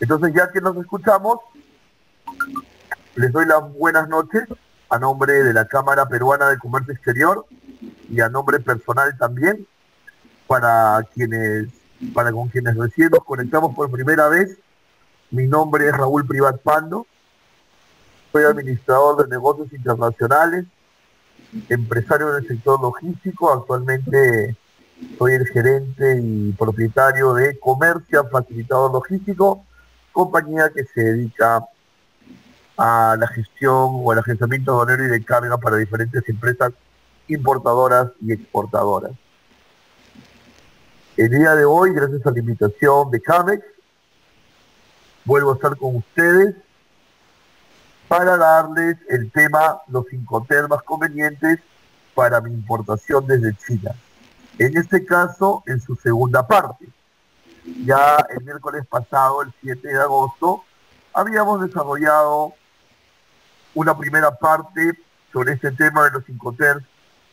Entonces, ya que nos escuchamos, les doy las buenas noches a nombre de la Cámara Peruana de Comercio Exterior y a nombre personal también, para quienes, para con quienes recién nos conectamos por primera vez. Mi nombre es Raúl Privat Pando, soy administrador de negocios internacionales, empresario del sector logístico. Actualmente soy el gerente y propietario de Comercia Facilitador Logístico, compañía que se dedica a la gestión o al agenciamiento de honor y de carga para diferentes empresas importadoras y exportadoras. El día de hoy, gracias a la invitación de CAMEX, vuelvo a estar con ustedes para darles el tema, los Incoterms convenientes para mi importación desde China. En este caso, en su segunda parte. Ya el miércoles pasado, el 7 de agosto, habíamos desarrollado una primera parte sobre este tema de los Incoterms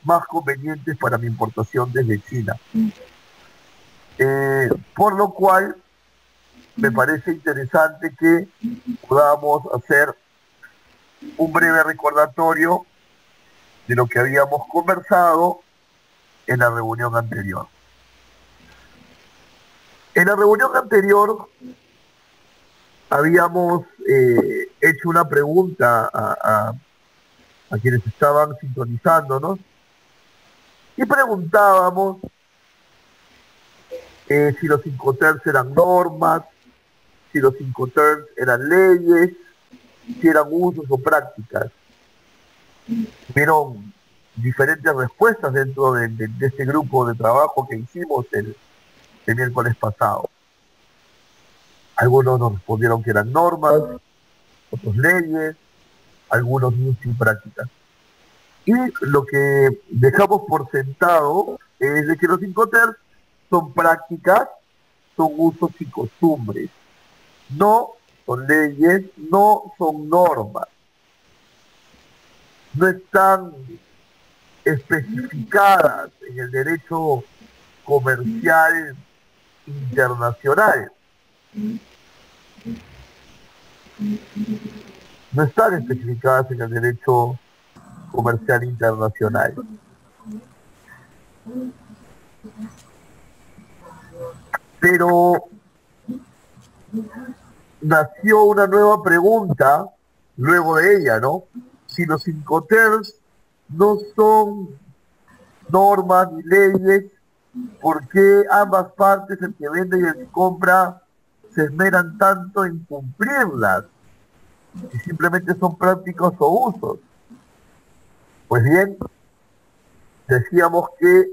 más convenientes para mi importación desde China. Por lo cual, me parece interesante que podamos hacer un breve recordatorio de lo que habíamos conversado en la reunión anterior. En la reunión anterior habíamos hecho una pregunta a quienes estaban sintonizándonos y preguntábamos si los Incoterms eran normas, si los Incoterms eran leyes, si eran usos o prácticas. Hubieron diferentes respuestas dentro de este grupo de trabajo que hicimos el miércoles pasado. Algunos nos respondieron que eran normas, otros leyes, algunos usos y prácticas. Y lo que dejamos por sentado es de que los Incoterms son prácticas, son usos y costumbres. No son leyes, no son normas. No están especificadas en el derecho comercial internacional. No están especificadas en el derecho comercial internacional. Pero nació una nueva pregunta luego de ella, ¿no? Si los Incoterms no son normas ni leyes, ¿por qué ambas partes, el que vende y el que compra, se esmeran tanto en cumplirlas? Si simplemente son prácticos o usos. Pues bien, decíamos que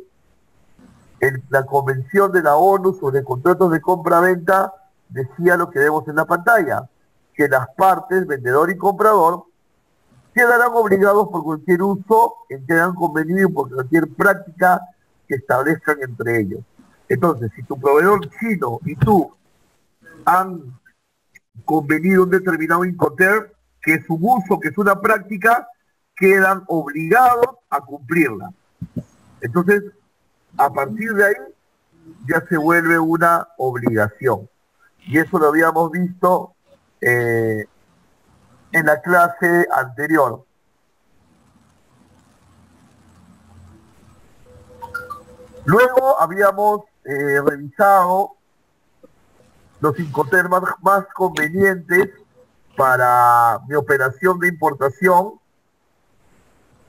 la Convención de la ONU sobre contratos de compra-venta decía lo que vemos en la pantalla, que las partes, vendedor y comprador, quedarán obligados por cualquier uso en que hayan convenido y por cualquier práctica que establezcan entre ellos. Entonces, si tu proveedor chino y tú han convenido un determinado Incoterm, que es un uso, que es una práctica, quedan obligados a cumplirla. Entonces, a partir de ahí, ya se vuelve una obligación. Y eso lo habíamos visto en la clase anterior. Luego habíamos revisado los Incoterms más convenientes para mi operación de importación.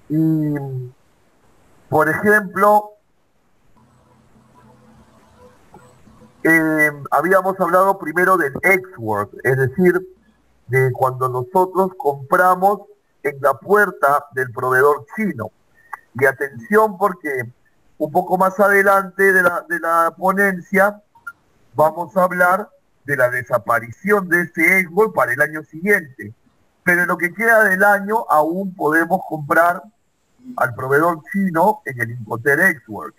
Y, por ejemplo, habíamos hablado primero del export, es decir, de cuando nosotros compramos en la puerta del proveedor chino. Y atención, porque un poco más adelante de la ponencia vamos a hablar de la desaparición de este export para el año siguiente. Pero en lo que queda del año aún podemos comprar al proveedor chino en el Incoterm export.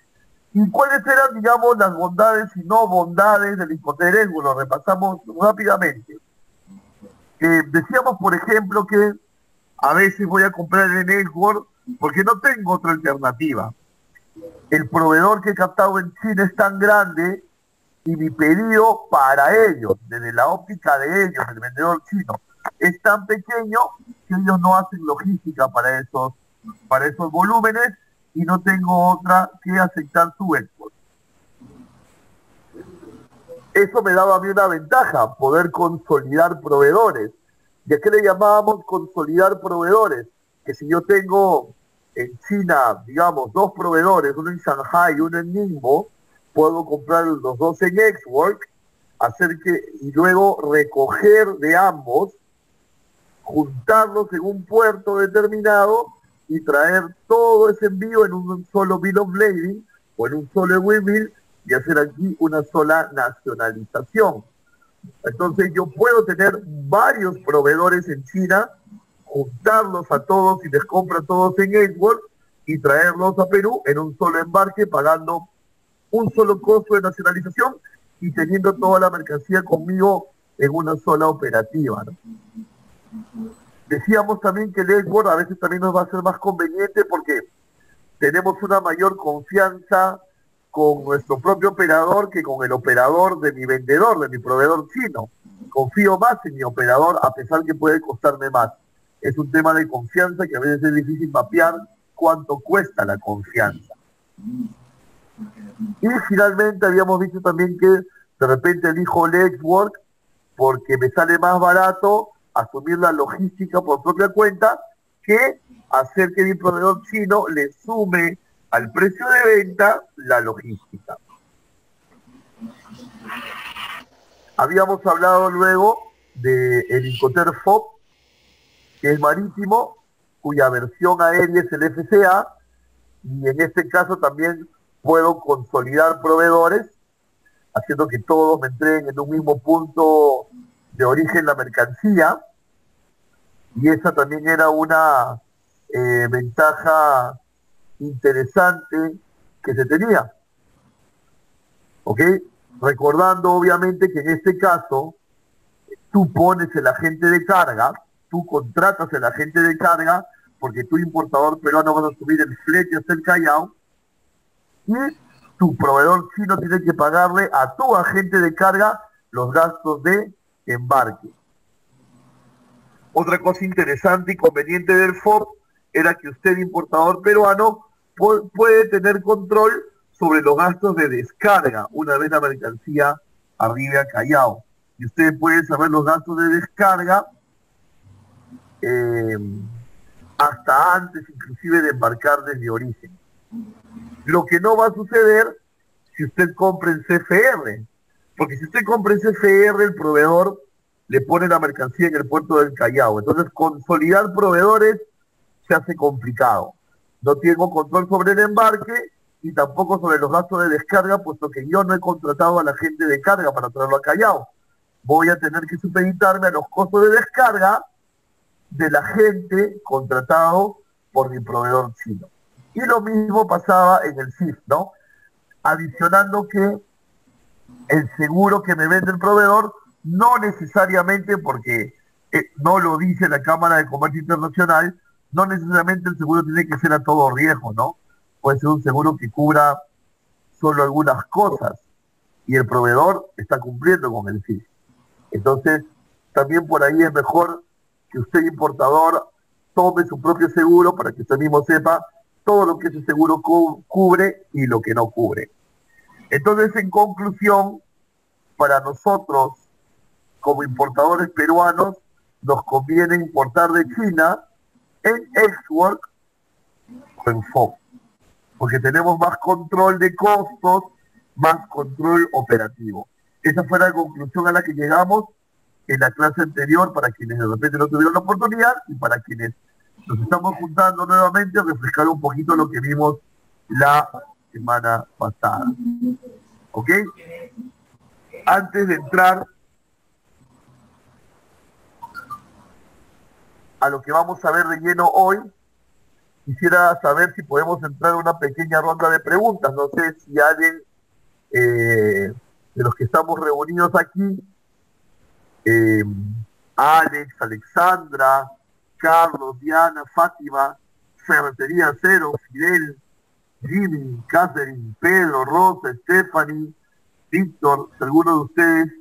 ¿Y cuáles eran, digamos, las bondades y no bondades del Incoterm export? Lo repasamos rápidamente. Decíamos, por ejemplo, que a veces voy a comprar en export porque no tengo otra alternativa. El proveedor que he captado en China es tan grande y mi pedido para ellos, desde la óptica de ellos, el vendedor chino, es tan pequeño que ellos no hacen logística para esos volúmenes y no tengo otra que aceptar su export. Eso me daba a mí una ventaja, poder consolidar proveedores. ¿Y a qué le llamábamos consolidar proveedores? Que si yo tengo en China, digamos, 2 proveedores, uno en Shanghai y uno en Ningbo, puedo comprar los 2 en Xwork, y luego recoger de ambos, juntarlos en un puerto determinado y traer todo ese envío en un solo bill of lading o en un solo windmill y hacer aquí una sola nacionalización. Entonces yo puedo tener varios proveedores en China, juntarlos a todos y les compro a todos en Xwork y traerlos a Perú en un solo embarque pagando un solo costo de nacionalización y teniendo toda la mercancía conmigo en una sola operativa, ¿no? Decíamos también que el Xwork a veces también nos va a ser más conveniente porque tenemos una mayor confianza con nuestro propio operador que con el operador de mi vendedor, de mi proveedor chino. Confío más en mi operador a pesar que puede costarme más. Es un tema de confianza que a veces es difícil mapear cuánto cuesta la confianza. Y finalmente habíamos visto también que de repente elijo el Xwork porque me sale más barato asumir la logística por propia cuenta que hacer que mi proveedor chino le sume al precio de venta la logística. Habíamos hablado luego del Incoterm FOB, que es marítimo, cuya versión aérea es el FCA, y en este caso también puedo consolidar proveedores, haciendo que todos me entreguen en un mismo punto de origen la mercancía, y esa también era una ventaja interesante que se tenía. ¿Ok? Recordando obviamente que en este caso tú pones el agente de carga, tú contratas el agente de carga, porque tú importador peruano vas a subir el flete hasta el Callao, y tu proveedor chino tiene que pagarle a tu agente de carga los gastos de embarque. Otra cosa interesante y conveniente del FOB era que usted, importador peruano, puede tener control sobre los gastos de descarga una vez la mercancía arribe a Callao. Y usted puede saber los gastos de descarga hasta antes inclusive de embarcar desde origen. Lo que no va a suceder si usted compra en CFR, porque si usted compra en CFR, el proveedor le pone la mercancía en el puerto del Callao. Entonces, consolidar proveedores se hace complicado. No tengo control sobre el embarque y tampoco sobre los gastos de descarga, puesto que yo no he contratado a la gente de carga para traerlo a Callao. Voy a tener que supeditarme a los costos de descarga de la gente contratado por mi proveedor chino. Y lo mismo pasaba en el CIF, ¿no? Adicionando que el seguro que me vende el proveedor, no necesariamente, porque no lo dice la Cámara de Comercio Internacional, no necesariamente el seguro tiene que ser a todo riesgo, ¿no? Puede ser un seguro que cubra solo algunas cosas y el proveedor está cumpliendo con el CIF. Entonces, también por ahí es mejor que usted, importador, tome su propio seguro para que usted mismo sepa todo lo que ese seguro cubre y lo que no cubre. Entonces, en conclusión, para nosotros, como importadores peruanos, nos conviene importar de China en Xwork o en FOB, porque tenemos más control de costos, más control operativo. Esa fue la conclusión a la que llegamos en la clase anterior, para quienes de repente no tuvieron la oportunidad y para quienes nos estamos juntando nuevamente a refrescar un poquito lo que vimos la semana pasada. ¿Ok? Antes de entrar a lo que vamos a ver de lleno hoy, quisiera saber si podemos entrar a una pequeña ronda de preguntas. No sé si alguien de los que estamos reunidos aquí, Alex, Alexandra, Carlos, Diana, Fátima, Ferretería Cero, Fidel, Jimmy, Catherine, Pedro, Rosa, Stephanie, Víctor, si alguno de ustedes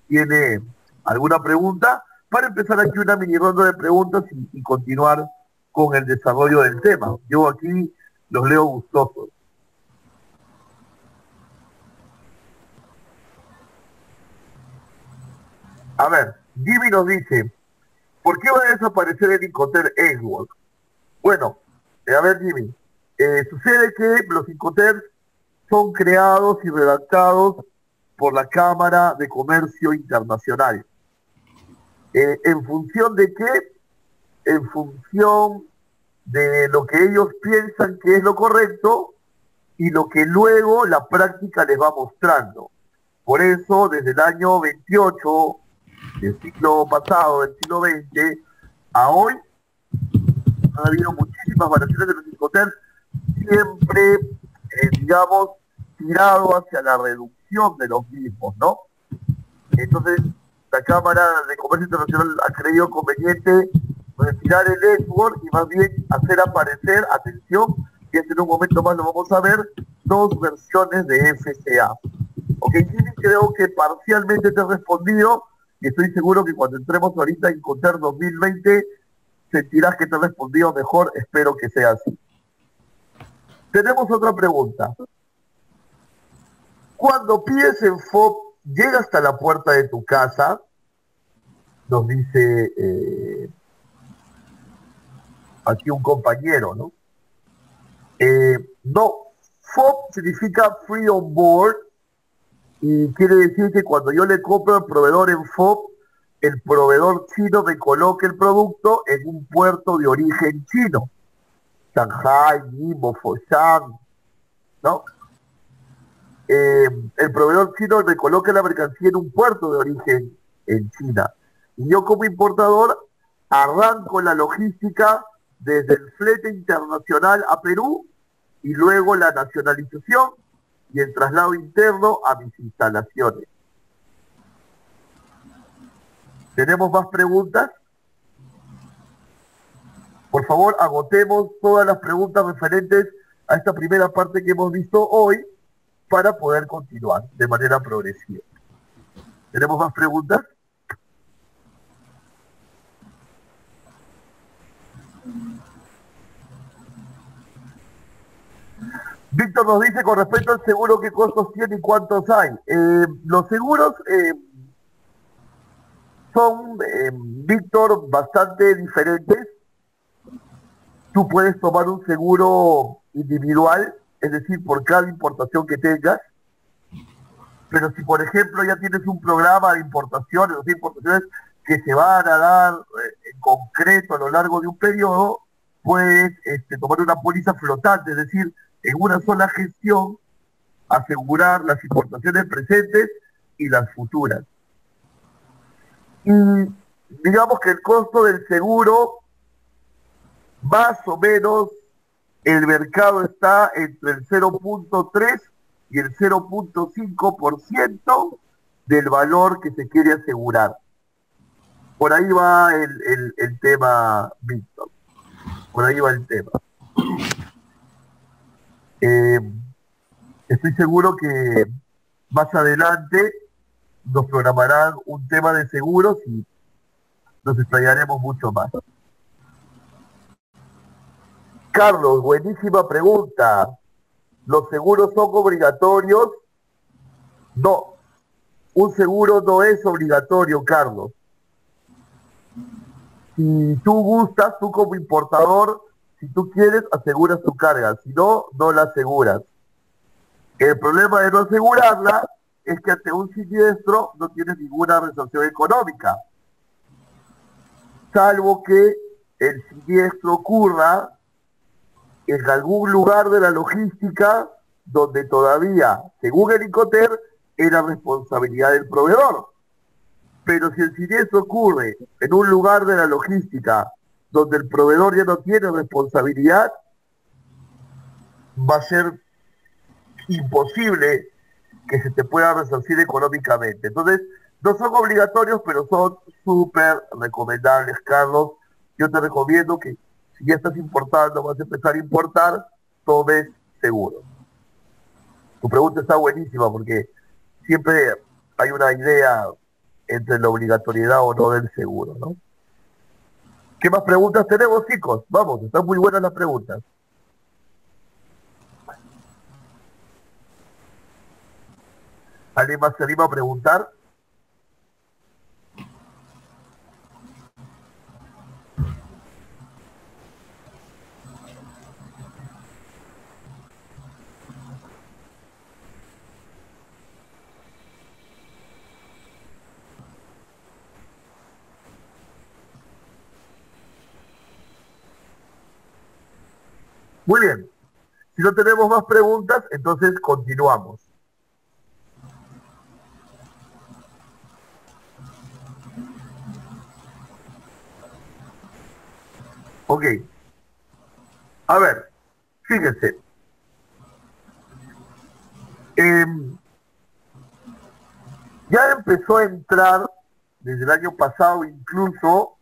tiene alguna pregunta, para empezar aquí una mini ronda de preguntas y continuar con el desarrollo del tema. Yo aquí los leo gustosos. A ver, Jimmy nos dice, ¿por qué va a desaparecer el Incoterm Edgeworth? Bueno, a ver Jimmy, sucede que los Incoterms son creados y redactados por la Cámara de Comercio Internacional. ¿En función de qué? En función de lo que ellos piensan que es lo correcto y lo que luego la práctica les va mostrando. Por eso, desde el año 28 del siglo pasado, del siglo XX, a hoy, ha habido muchísimas variaciones de los Incoterms, siempre, digamos, tirado hacia la reducción de los mismos, ¿no? Entonces, la Cámara de Comercio Internacional ha creído conveniente retirar el Edgeworth y más bien hacer aparecer, atención, que en un momento más lo vamos a ver, dos versiones de FCA. Ok, Jimmy, creo que parcialmente te he respondido y estoy seguro que cuando entremos ahorita en Incoterm 2020 sentirás que te he respondido mejor, espero que sea así. Tenemos otra pregunta. Cuando pides en FOB, llega hasta la puerta de tu casa, nos dice aquí un compañero, ¿no? No, FOB significa Free On Board y quiere decir que cuando yo le compro al proveedor en FOB, el proveedor chino me coloca el producto en un puerto de origen chino. Shanghai, Ningbo, Foshan, ¿no? El proveedor chino me coloca la mercancía en un puerto de origen en China. Y yo como importador arranco la logística desde el flete internacional a Perú y luego la nacionalización y el traslado interno a mis instalaciones. ¿Tenemos más preguntas? Por favor, agotemos todas las preguntas referentes a esta primera parte que hemos visto hoy para poder continuar de manera progresiva. ¿Tenemos más preguntas? Víctor nos dice con respecto al seguro qué costos tiene y cuántos hay. Los seguros son, Víctor, bastante diferentes. Tú puedes tomar un seguro individual, es decir, por cada importación que tengas. Pero si, por ejemplo, ya tienes un programa de importaciones, o sea, importaciones que se van a dar en concreto a lo largo de un periodo, puedes tomar una póliza flotante, es decir, en una sola gestión, asegurar las importaciones presentes y las futuras. Y digamos que el costo del seguro, más o menos, el mercado está entre el 0.3 y el 0.5% del valor que se quiere asegurar. Por ahí va el tema, Víctor. Por ahí va el tema. Estoy seguro que más adelante nos programarán un tema de seguros y nos explayaremos mucho más. Carlos, buenísima pregunta. ¿Los seguros son obligatorios? No, un seguro no es obligatorio, Carlos. Si tú gustas, tú como importador, si tú quieres, aseguras tu carga. Si no, no la aseguras. El problema de no asegurarla es que ante un siniestro no tienes ninguna resolución económica. Salvo que el siniestro ocurra en algún lugar de la logística donde todavía, según el Incoterm, era responsabilidad del proveedor. Pero si el siniestro ocurre en un lugar de la logística donde el proveedor ya no tiene responsabilidad, va a ser imposible que se te pueda resarcir económicamente. Entonces, no son obligatorios, pero son súper recomendables, Carlos. Yo te recomiendo que si ya estás importando, vas a empezar a importar, tomes seguro. Tu pregunta está buenísima porque siempre hay una idea entre la obligatoriedad o no del seguro, ¿no? ¿Qué más preguntas tenemos, chicos? Vamos, están muy buenas las preguntas. ¿Alguien más se anima a preguntar? Muy bien. Si no tenemos más preguntas, entonces continuamos. Ok. A ver, fíjense. em, ya empezó a entrar desde el año pasado incluso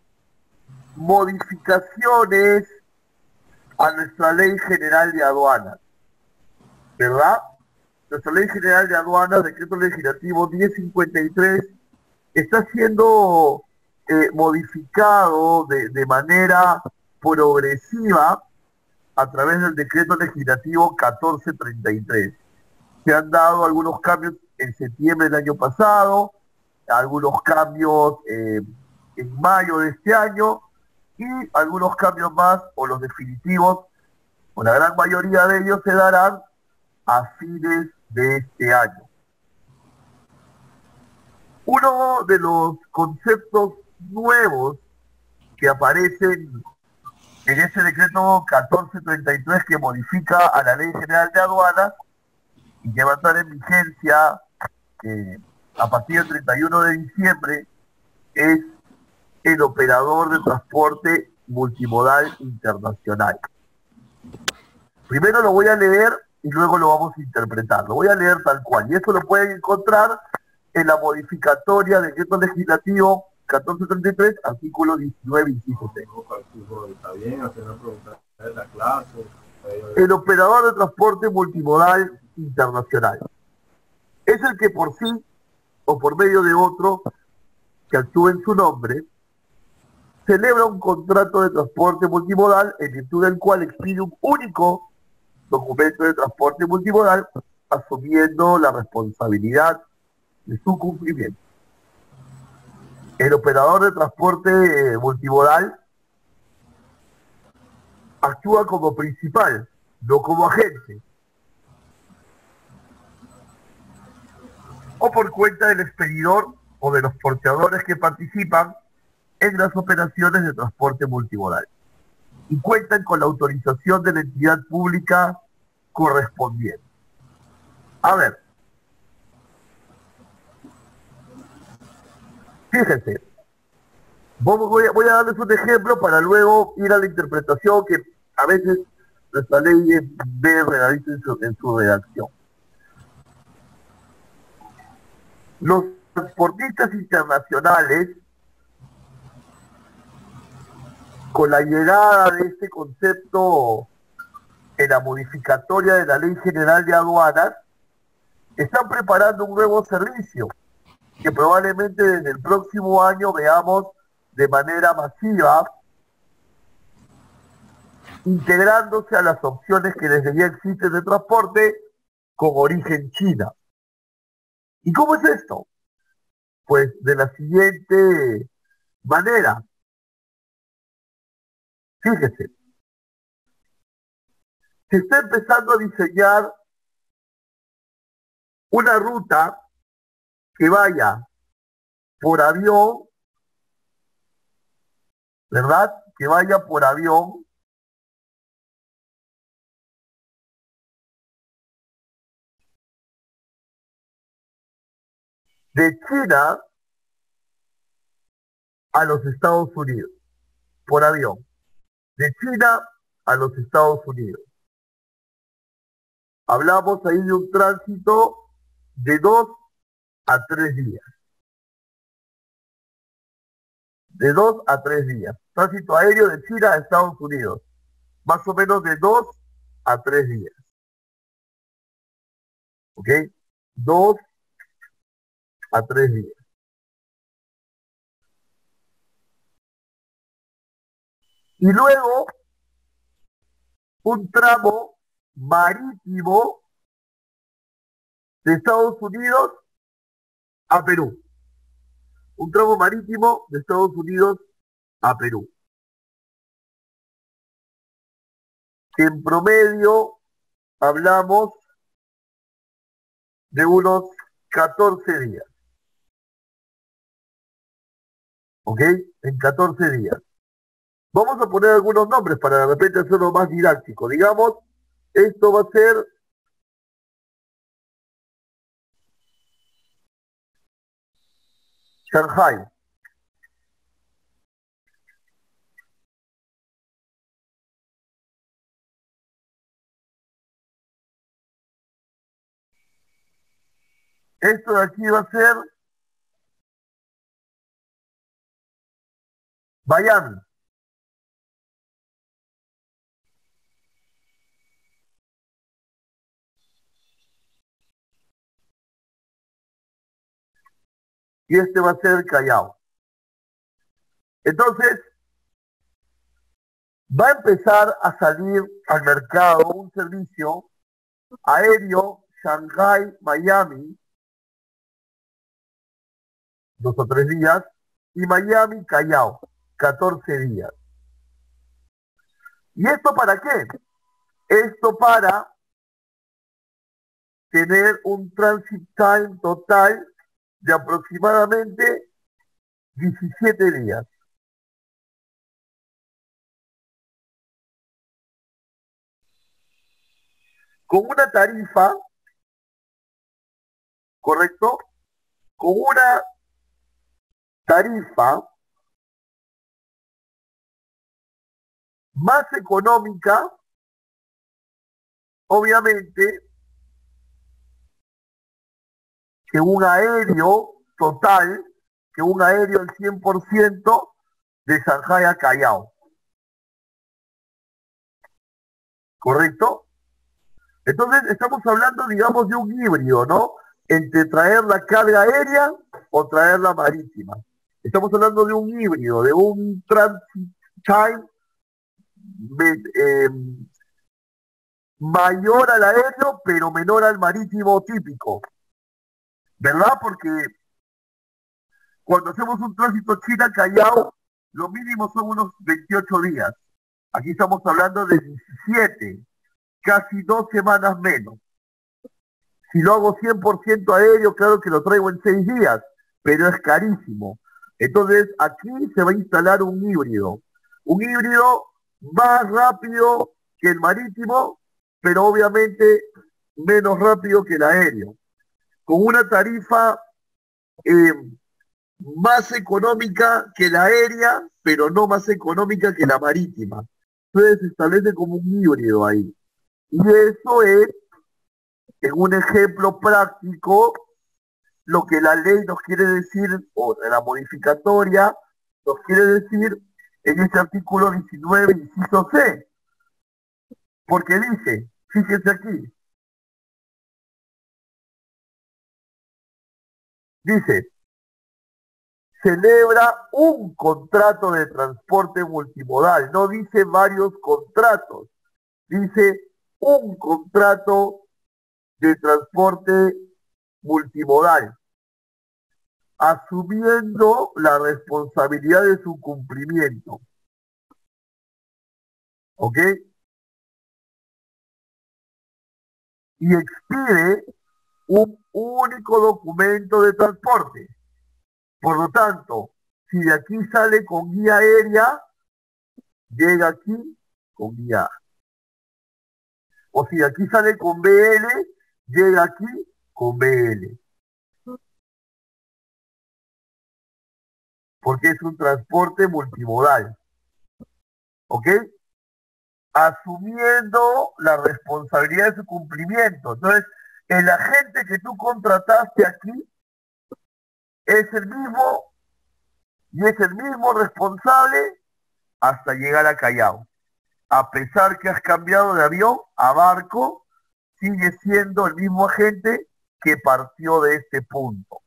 modificaciones a nuestra ley general de aduanas, ¿verdad? Nuestra ley general de aduanas, decreto legislativo 1053, está siendo modificado de manera progresiva a través del decreto legislativo 1433. Se han dado algunos cambios en septiembre del año pasado, algunos cambios en mayo de este año y algunos cambios más o los definitivos, o la gran mayoría de ellos se darán a fines de este año. Uno de los conceptos nuevos que aparecen en ese decreto 1433 que modifica a la Ley General de Aduanas y que va a estar en vigencia a partir del 31 de diciembre es el operador de transporte multimodal internacional. Primero lo voy a leer y luego lo vamos a interpretar. Lo voy a leer tal cual. Y eso lo pueden encontrar en la modificatoria del decreto legislativo 1433, artículo 19, inciso C. Está bien, hacer una pregunta de la clase. El operador de transporte multimodal internacional es el que por sí o por medio de otro que actúe en su nombre celebra un contrato de transporte multimodal en virtud del cual expide un único documento de transporte multimodal asumiendo la responsabilidad de su cumplimiento. El operador de transporte multimodal actúa como principal, no como agente, o por cuenta del expedidor o de los porteadores que participan en las operaciones de transporte multimodal y cuentan con la autorización de la entidad pública correspondiente. A ver, fíjense, voy a darles un ejemplo para luego ir a la interpretación que a veces nuestra ley es bien redadita en su redacción. Los transportistas internacionales, con la llegada de este concepto en la modificatoria de la Ley General de Aduanas, están preparando un nuevo servicio que probablemente desde el próximo año veamos de manera masiva, integrándose a las opciones que desde ya existen de transporte con origen China. ¿Y cómo es esto? Pues de la siguiente manera. Fíjese, se está empezando a diseñar una ruta que vaya por avión, ¿verdad? Que vaya por avión de China a los Estados Unidos, por avión, de China a los Estados Unidos. Hablamos ahí de un tránsito de 2 a 3 días. De 2 a 3 días. Tránsito aéreo de China a Estados Unidos. Más o menos de 2 a 3 días. ¿Ok? 2 a 3 días. Y luego un tramo marítimo de Estados Unidos a Perú. Un tramo marítimo de Estados Unidos a Perú. Que en promedio hablamos de unos 14 días. ¿Ok? En 14 días. Vamos a poner algunos nombres para de repente hacerlo más didáctico. Digamos, esto va a ser Shanghai. Esto de aquí va a ser Miami. Y este va a ser Callao. Entonces, va a empezar a salir al mercado un servicio aéreo Shanghai-Miami, 2 o 3 días, y Miami-Callao, 14 días. ¿Y esto para qué? Esto para tener un transit time total de aproximadamente 17 días. Con una tarifa, ¿correcto? Con una tarifa más económica, obviamente, que un aéreo total, que un aéreo al 100% de Shanghai a Callao. ¿Correcto? Entonces estamos hablando, digamos, de un híbrido, ¿no? Entre traer la carga aérea o traer la marítima. Estamos hablando de un híbrido, de un transit time mayor al aéreo, pero menor al marítimo típico. ¿Verdad? Porque cuando hacemos un tránsito China-Callao, lo mínimo son unos 28 días. Aquí estamos hablando de 17, casi 2 semanas menos. Si lo hago 100% aéreo, claro que lo traigo en 6 días, pero es carísimo. Entonces, aquí se va a instalar un híbrido. Un híbrido más rápido que el marítimo, pero obviamente menos rápido que el aéreo. Con una tarifa eh, más económica que la aérea, pero no más económica que la marítima. Entonces se establece como un híbrido ahí. Y eso es, en un ejemplo práctico, lo que la ley nos quiere decir, o la modificatoria nos quiere decir en este artículo 19, inciso C. Porque dice, fíjense aquí, dice, celebra un contrato de transporte multimodal, no dice varios contratos, dice un contrato de transporte multimodal, asumiendo la responsabilidad de su cumplimiento. ¿Ok? Y expide un único documento de transporte. Por lo tanto, si de aquí sale con guía aérea, llega aquí con guía A. O si de aquí sale con BL, llega aquí con BL. Porque es un transporte multimodal. ¿Ok? Asumiendo la responsabilidad de su cumplimiento. Entonces, el agente que tú contrataste aquí es el mismo y es el mismo responsable hasta llegar a Callao. A pesar que has cambiado de avión a barco, sigue siendo el mismo agente que partió de este punto.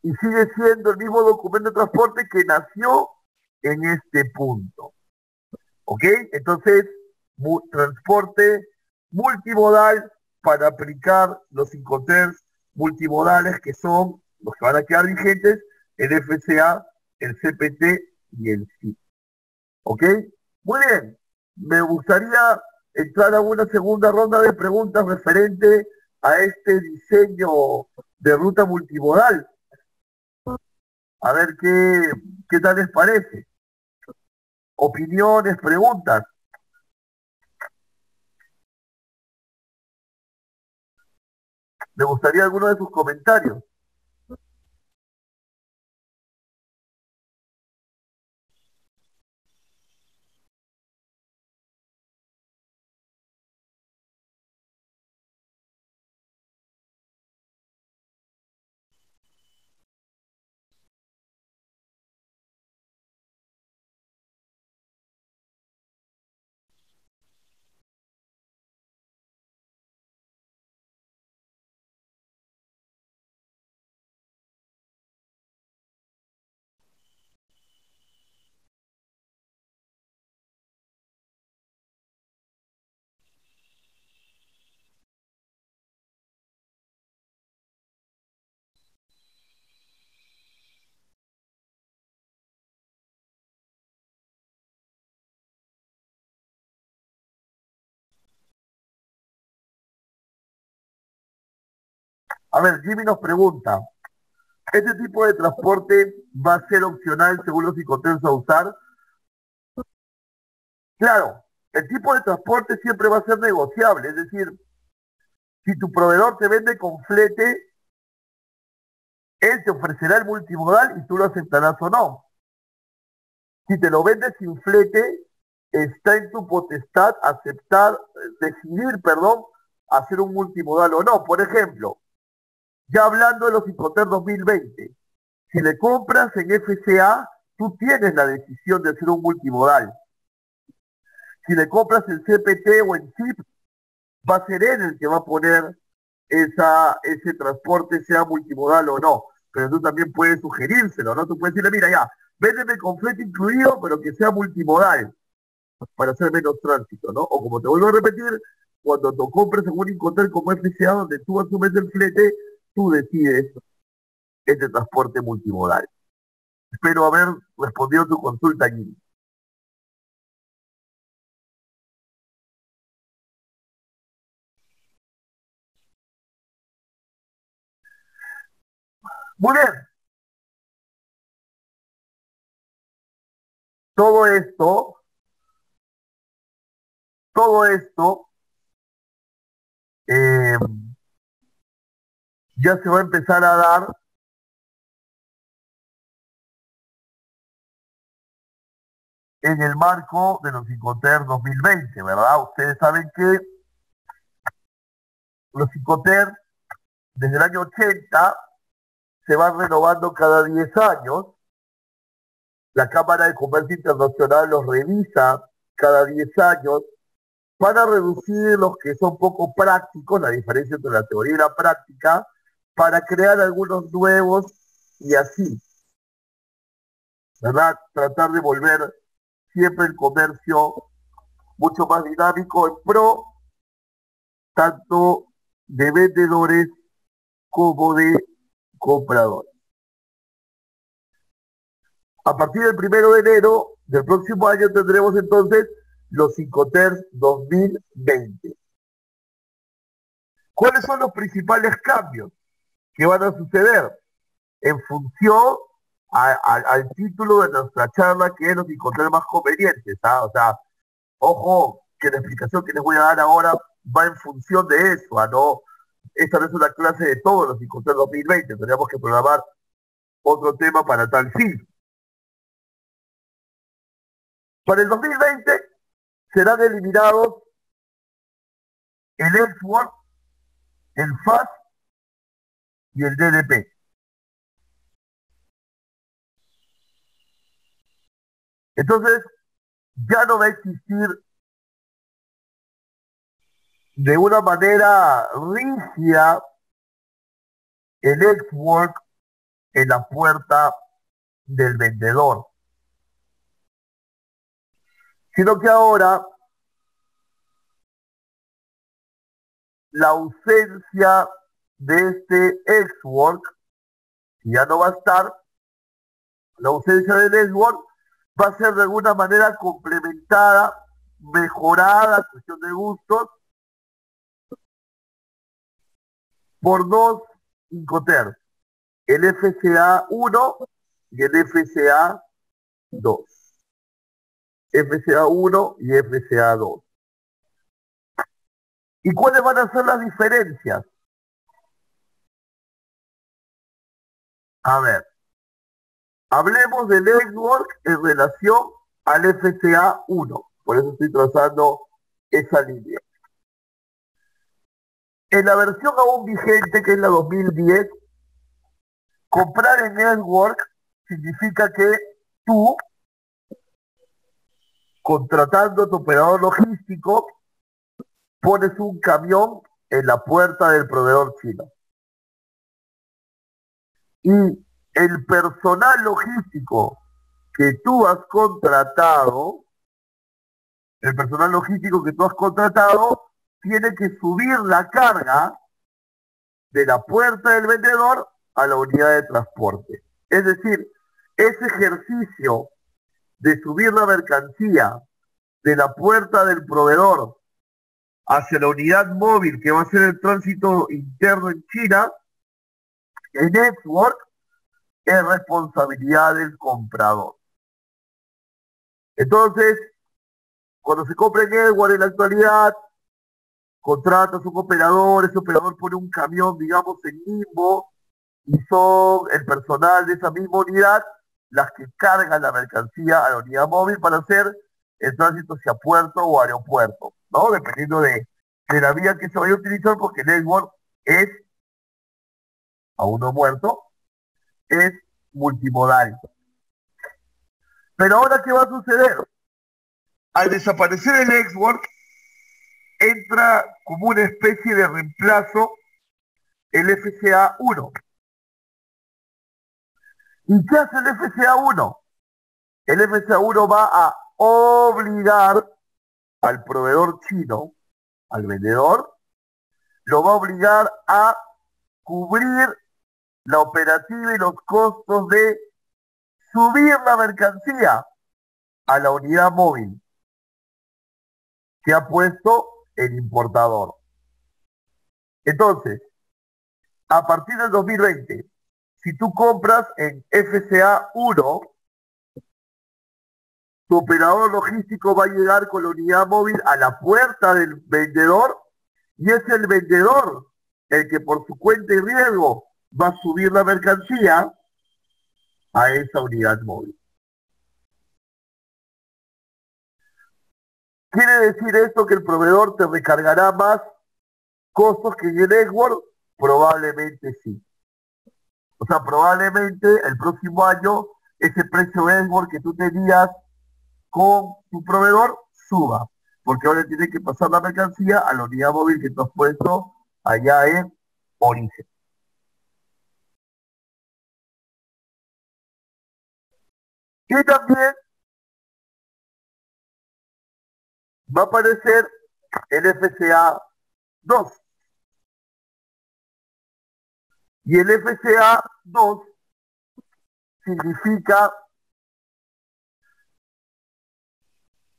y sigue siendo el mismo documento de transporte que nació en este punto. ¿Ok? Entonces, transporte multimodal para aplicar los Incoterms multimodales que son los que van a quedar vigentes, el FCA, el CPT y el CIP. ¿Ok? Muy bien. Me gustaría entrar a una segunda ronda de preguntas referente a este diseño de ruta multimodal. A ver qué tal les parece. Opiniones, preguntas. Me gustaría alguno de sus comentarios. A ver, Jimmy nos pregunta, ¿este tipo de transporte va a ser opcional según los Incoterms a usar? Claro, el tipo de transporte siempre va a ser negociable, es decir, si tu proveedor te vende con flete, él te ofrecerá el multimodal y tú lo aceptarás o no. Si te lo vende sin flete, está en tu potestad aceptar, decidir, perdón, hacer un multimodal o no. Por ejemplo, ya hablando de los Incoterms 2020, si le compras en FCA, tú tienes la decisión de hacer un multimodal. Si le compras en CPT o en CIP, va a ser él el que va a poner ese transporte, sea multimodal o no. Pero tú también puedes sugerírselo, ¿no? Tú puedes decirle, mira, ya, véndeme con flete incluido, pero que sea multimodal, para hacer menos tránsito, ¿no? O como te vuelvo a repetir, cuando tú compres en un Incoterm como FCA, donde tú asumes el flete, tú decides este transporte multimodal. Espero haber respondido tu consulta, Jimmy. Muy bien, todo esto, todo esto eh, ya se va a empezar a dar en el marco de los Incoterms 2020, ¿verdad? Ustedes saben que los Incoterms desde el año 80 se van renovando cada 10 años. La Cámara de Comercio Internacional los revisa cada 10 años para reducir los que son poco prácticos, la diferencia entre la teoría y la práctica, para crear algunos nuevos y así, ¿verdad? Tratar de volver siempre el comercio mucho más dinámico en pro tanto de vendedores como de compradores. A partir del 1 de enero del próximo año tendremos entonces los Incoterms 2020. ¿Cuáles son los principales cambios que van a suceder? En función al título de nuestra charla, que es los Incoterms más convenientes. ¿Ah? O sea, ojo, que la explicación que les voy a dar ahora va en función de eso, ¿ah? No, esta no es una clase de todos los Incoterms 2020, tendríamos que programar otro tema para tal fin. Para el 2020 serán eliminados el Ellsworth, el FAS y el DDP. Entonces, ya no va a existir de una manera rígida el Ellsworth en la puerta del vendedor, sino que ahora la ausencia de este ex-work, que ya no va a estar, la ausencia del ex-work va a ser de alguna manera complementada, mejorada, cuestión de gustos, por dos Incoterms, el FCA1 y el FCA2. FCA1 y FCA2. ¿Y cuáles van a ser las diferencias? A ver, hablemos del ex-work en relación al FCA1. Por eso estoy trazando esa línea. En la versión aún vigente, que es la 2010, comprar en ex-work significa que tú, contratando a tu operador logístico, pones un camión en la puerta del proveedor chino. Y el personal logístico que tú has contratado, tiene que subir la carga de la puerta del vendedor a la unidad de transporte. Es decir, ese ejercicio de subir la mercancía de la puerta del proveedor hacia la unidad móvil que va a ser el tránsito interno en China, en ex-work, es responsabilidad del comprador. Entonces, cuando se compra en ex-work en la actualidad, contratas un operador, ese operador pone un camión, digamos, en limbo, y son el personal de esa misma unidad las que cargan la mercancía a la unidad móvil para hacer el tránsito hacia puerto o aeropuerto, ¿no? Dependiendo de la vía que se vaya a utilizar, porque el network es, aún no muerto, es multimodal. Pero ahora, ¿qué va a suceder? Al desaparecer el network, entra como una especie de reemplazo el FCA1. ¿Y qué hace el FCA1? El FCA1 va a obligar al proveedor chino, al vendedor, lo va a obligar a cubrir la operativa y los costos de subir la mercancía a la unidad móvil que ha puesto el importador. Entonces, a partir del 2020, si tú compras en FCA1, tu operador logístico va a llegar con la unidad móvil a la puerta del vendedor y es el vendedor el que por su cuenta y riesgo va a subir la mercancía a esa unidad móvil. ¿Quiere decir esto que el proveedor te recargará más costos que en el network? Probablemente sí. O sea, probablemente el próximo año ese precio network que tú tenías con tu proveedor suba, porque ahora tiene que pasar la mercancía a la unidad móvil que tú has puesto allá en origen. Y también va a aparecer el FCA2. Y el FCA2 significa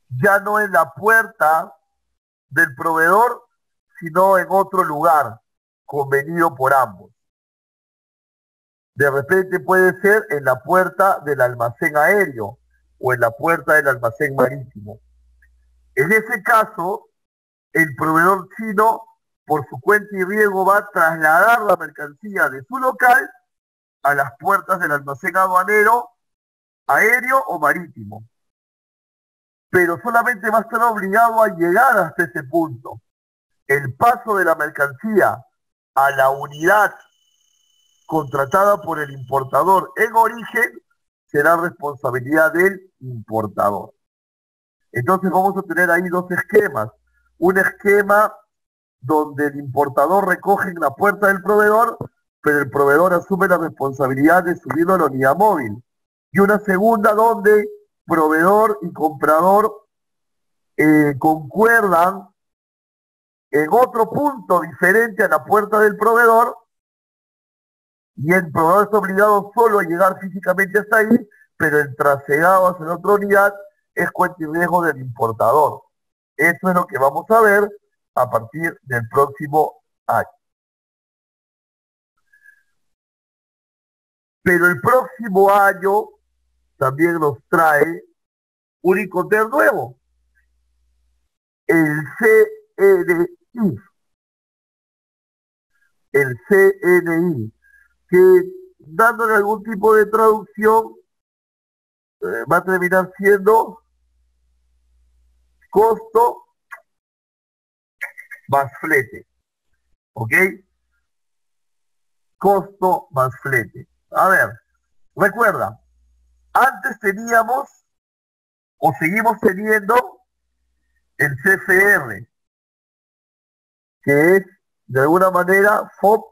ya no en la puerta del proveedor, sino en otro lugar, convenido por ambos. De repente puede ser en la puerta del almacén aéreo o en la puerta del almacén marítimo. En ese caso, el proveedor chino, por su cuenta y riesgo, va a trasladar la mercancía de su local a las puertas del almacén aduanero, aéreo o marítimo. Pero solamente va a estar obligado a llegar hasta ese punto. El paso de la mercancía a la unidad contratada por el importador en origen será responsabilidad del importador. Entonces vamos a tener ahí dos esquemas. Un esquema donde el importador recoge en la puerta del proveedor pero el proveedor asume la responsabilidad de subirlo a la unidad móvil. Y una segunda donde proveedor y comprador concuerdan en otro punto diferente a la puerta del proveedor, y el proveedor está obligado solo a llegar físicamente hasta ahí, pero el trasegado hacia la otra unidad es cuenta y riesgo del importador. Eso es lo que vamos a ver a partir del próximo año. Pero el próximo año también nos trae un Incoterm nuevo, el CNI. El CNI, que dándole algún tipo de traducción va a terminar siendo costo más flete. ¿Ok? Costo más flete. A ver, recuerda, antes teníamos o seguimos teniendo el CFR, que es de alguna manera FOB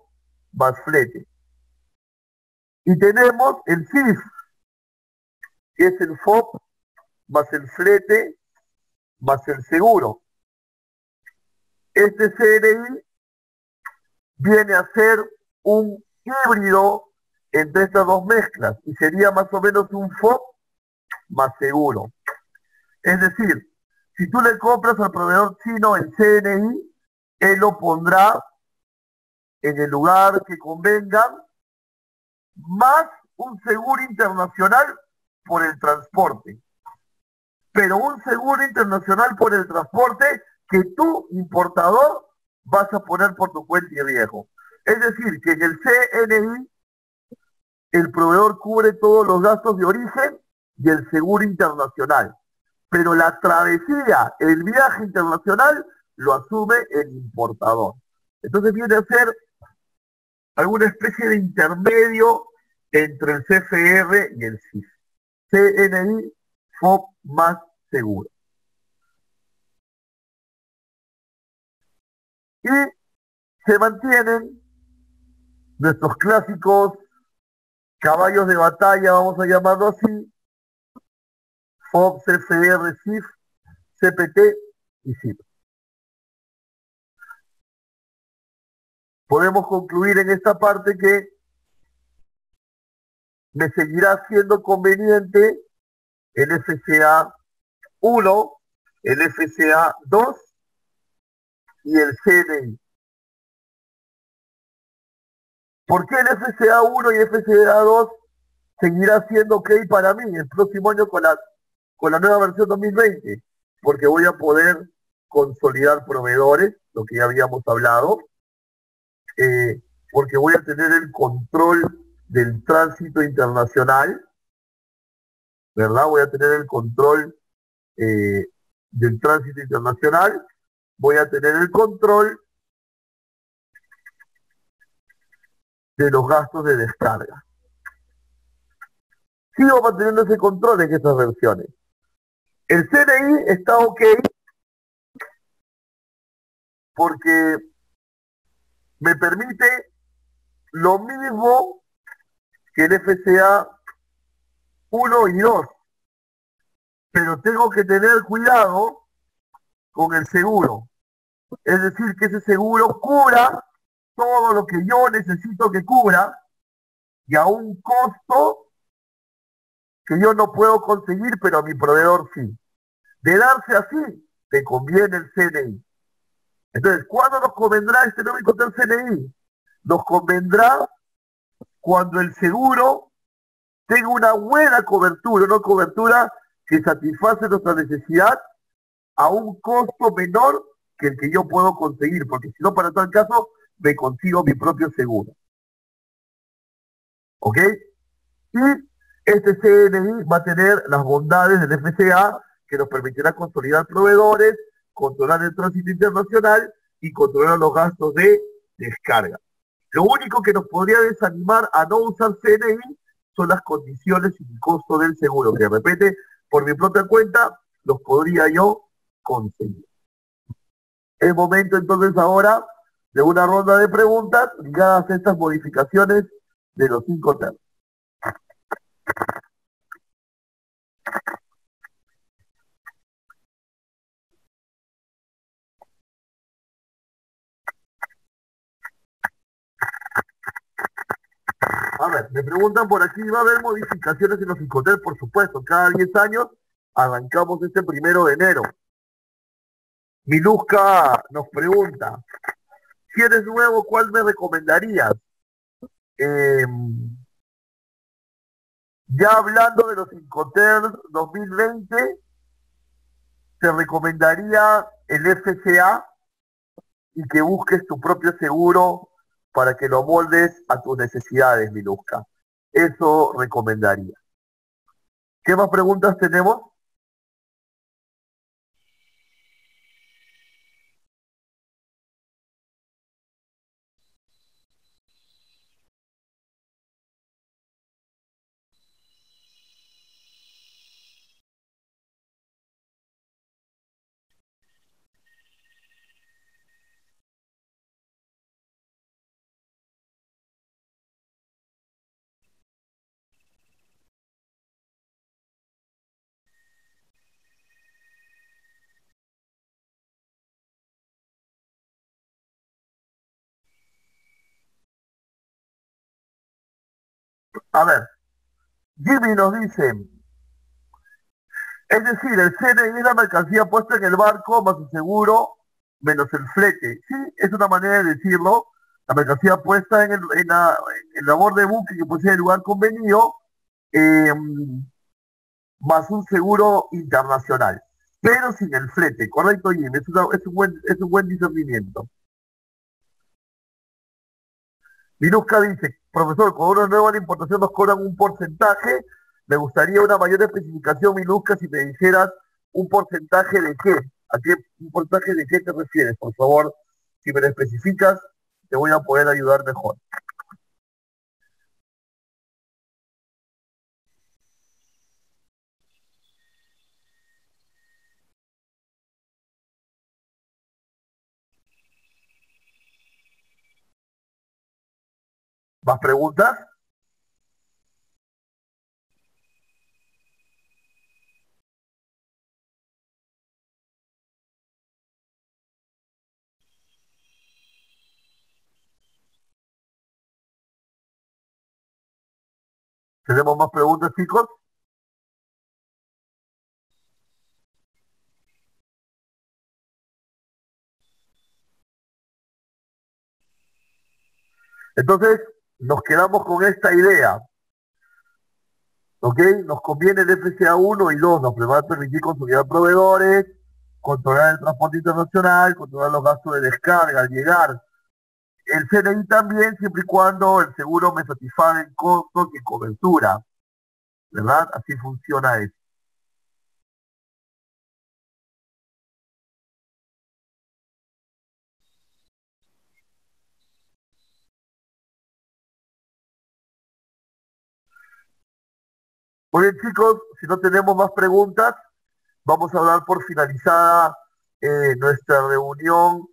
más flete. Y tenemos el CIF, que es el FOB más el flete más el seguro. Este CNI viene a ser un híbrido entre estas dos mezclas y sería más o menos un FOB más seguro. Es decir, si tú le compras al proveedor chino el CNI, él lo pondrá en el lugar que convenga, más un seguro internacional por el transporte. Pero un seguro internacional por el transporte que tú, importador, vas a poner por tu cuenta y riesgo. Es decir, que en el CNI el proveedor cubre todos los gastos de origen y el seguro internacional. Pero la travesía, el viaje internacional, lo asume el importador. Entonces viene a ser alguna especie de intermedio entre el CFR y el CIF. CNI, FOB más seguro. Y se mantienen nuestros clásicos caballos de batalla, vamos a llamarlo así: FOB, CFR, CIF, CPT y CIF. Podemos concluir en esta parte que me seguirá siendo conveniente el FCA 1, el FCA 2 y el CNI. ¿Por qué el FCA 1 y FCA 2 seguirá siendo ok para mí el próximo año con la nueva versión 2020? Porque voy a poder consolidar proveedores, lo que ya habíamos hablado, porque voy a tener el control del tránsito internacional, ¿verdad? Voy a tener el control del tránsito internacional, voy a tener el control de los gastos de descarga. Sigo manteniendo ese control en estas versiones. El CNI está ok porque me permite lo mismo que el FCA 1 y 2, pero tengo que tener cuidado con el seguro. Es decir, que ese seguro cubra todo lo que yo necesito que cubra y a un costo que yo no puedo conseguir, pero a mi proveedor sí. De darse así, te conviene el CNI. Entonces, ¿cuándo nos convendrá este nuevo Incoterm CNI? Nos convendrá cuando el seguro tenga una buena cobertura, una cobertura que satisface nuestra necesidad a un costo menor que el que yo puedo conseguir, porque si no, para tal caso, me consigo mi propio seguro. ¿Ok? Y este CNI va a tener las bondades del FCA, que nos permitirá consolidar proveedores, controlar el tránsito internacional y controlar los gastos de descarga. Lo único que nos podría desanimar a no usar CNI son las condiciones y el costo del seguro, que de repente, por mi propia cuenta, los podría yo conseguir. Es momento entonces ahora de una ronda de preguntas ligadas a estas modificaciones de los 5 tercios. A ver, me preguntan por aquí, ¿va a haber modificaciones en los Incoterms? Por supuesto, cada 10 años arrancamos este 1 de enero. Miluska nos pregunta, si eres nuevo, ¿cuál me recomendarías? Eh, ya hablando de los Incoterms 2020, te recomendaría el FCA y que busques tu propio seguro para que lo moldes a tus necesidades, Miluska. Eso recomendaría. ¿Qué más preguntas tenemos? A ver, Jimmy nos dice, es decir, el CNI es la mercancía puesta en el barco más el seguro menos el flete. Sí, es una manera de decirlo. La mercancía puesta en la borda de buque que posee el lugar convenido, eh, más un seguro internacional, pero sin el flete. Correcto, Jimmy, es un buen discernimiento. Minuska dice, profesor, con una nueva importación nos cobran un porcentaje. Me gustaría una mayor especificación, Minuska, si me dijeras un porcentaje de qué. ¿Un porcentaje de qué te refieres? Por favor, si me lo especificas, te voy a poder ayudar mejor. ¿Más preguntas? ¿Tenemos más preguntas, chicos? Entonces, nos quedamos con esta idea. ¿Ok? Nos conviene el FCA 1 y 2, nos va a permitir consolidar proveedores, controlar el transporte internacional, controlar los gastos de descarga al llegar. El CNI también, siempre y cuando el seguro me satisfaga en costos y en cobertura, ¿verdad? Así funciona eso. Muy bien, chicos, si no tenemos más preguntas, vamos a dar por finalizada nuestra reunión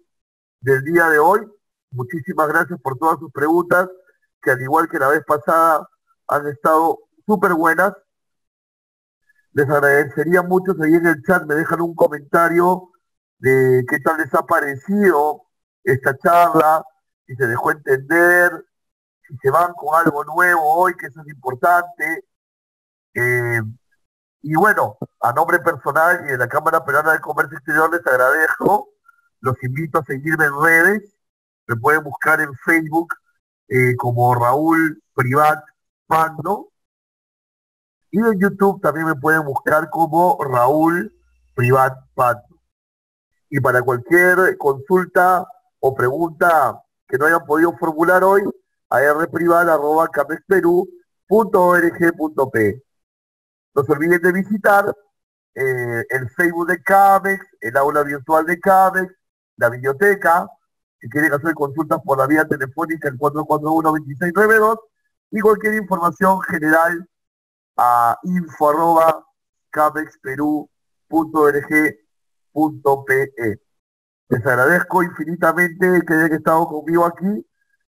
del día de hoy. Muchísimas gracias por todas sus preguntas, que al igual que la vez pasada han estado súper buenas. Les agradecería mucho si ahí en el chat me dejan un comentario de qué tal les ha parecido esta charla, si se dejó entender, si se van con algo nuevo hoy, que eso es importante. Eh, y bueno, a nombre personal y de la Cámara Peruana de Comercio Exterior les agradezco. Los invito a seguirme en redes. Me pueden buscar en Facebook como Raúl Privat Pando. Y en YouTube también me pueden buscar como Raúl Privat Pando. Y para cualquier consulta o pregunta que no hayan podido formular hoy, a rprivat.camexperú.org.p. No se olviden de visitar el Facebook de CAMEX, el aula virtual de CAMEX, la biblioteca, si quieren hacer consultas por la vía telefónica, el 441-2692, y cualquier información general a info@camexperú.org.pe. Les agradezco infinitamente que hayan estado conmigo aquí.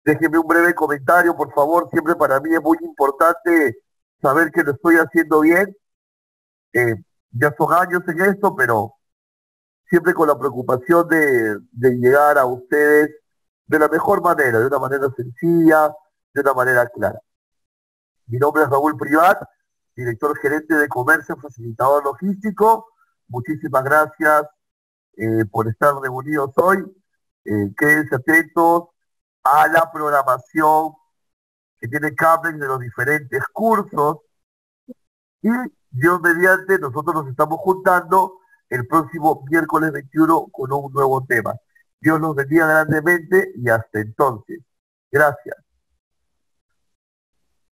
Déjenme un breve comentario, por favor. Siempre para mí es muy importante saber que lo estoy haciendo bien. Eh, ya son años en esto, pero siempre con la preocupación de llegar a ustedes de la mejor manera, de una manera sencilla, de una manera clara. Mi nombre es Raúl Privat, director gerente de comercio, facilitador logístico. Muchísimas gracias por estar reunidos hoy. Quédense atentos a la programación que tiene Camex de los diferentes cursos y Dios mediante nosotros nos estamos juntando el próximo miércoles 21 con un nuevo tema. Dios los bendiga grandemente y hasta entonces. Gracias.